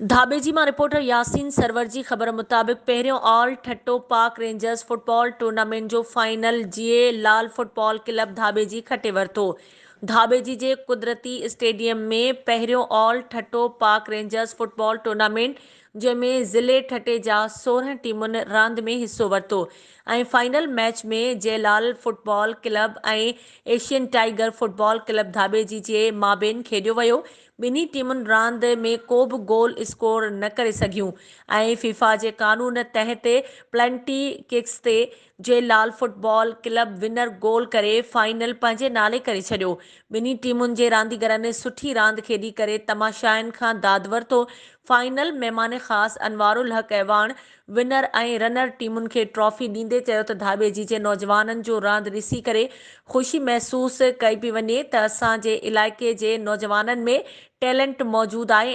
धाबेजी मां reporter Yasin server जी ख़बर मुताबिक़ पहिरियों all Thatta park rangers football tournament जो फाइनल जीए लाल फुटबॉल क्लब धाबेजी खटे वरितो। धाबेजी जे कुदरती स्टेडियम में पहिरियों all Thatta park rangers football tournament जंहिंमें ज़िले ठटे जा 16 टीमुनि रांदि में हिसो वरितो ऐं फाइनल मैच में जयलाल फुटबॉल क्लब ऐं एशियन टाइगर फुटबॉल क्लब धाबेजी जे माबेन खेॾियो वियो। ॿिन्ही टीमुनि रांदि में को बि गोल स्कोर न करे सघियूं ऐं फीफा जे कानून तहत प्लेंटी किक्स ते जयलाल फुटबॉल क्लब विनर गोल करे फाइनल पंहिंजे नाले करे छॾियो। ॿिन्ही टीमुनि जे रांदीगरनि सुठी रांदि खेॾी करे तमाशाइनि खां दाद वरितो। फाइनल महिमान ख़ासि अनवारुल हक ऐवान विनर ऐं रनर टीमुनि खे ट्रॉफी ॾींदे चयो त धाबेजी जे नौजवाननि जो रांदि ॾिसी करे ख़ुशी महसूसु कई पई वञे त असांजे इलाइक़े जे नौजवाननि में टैलेंट मौजूदु आहे।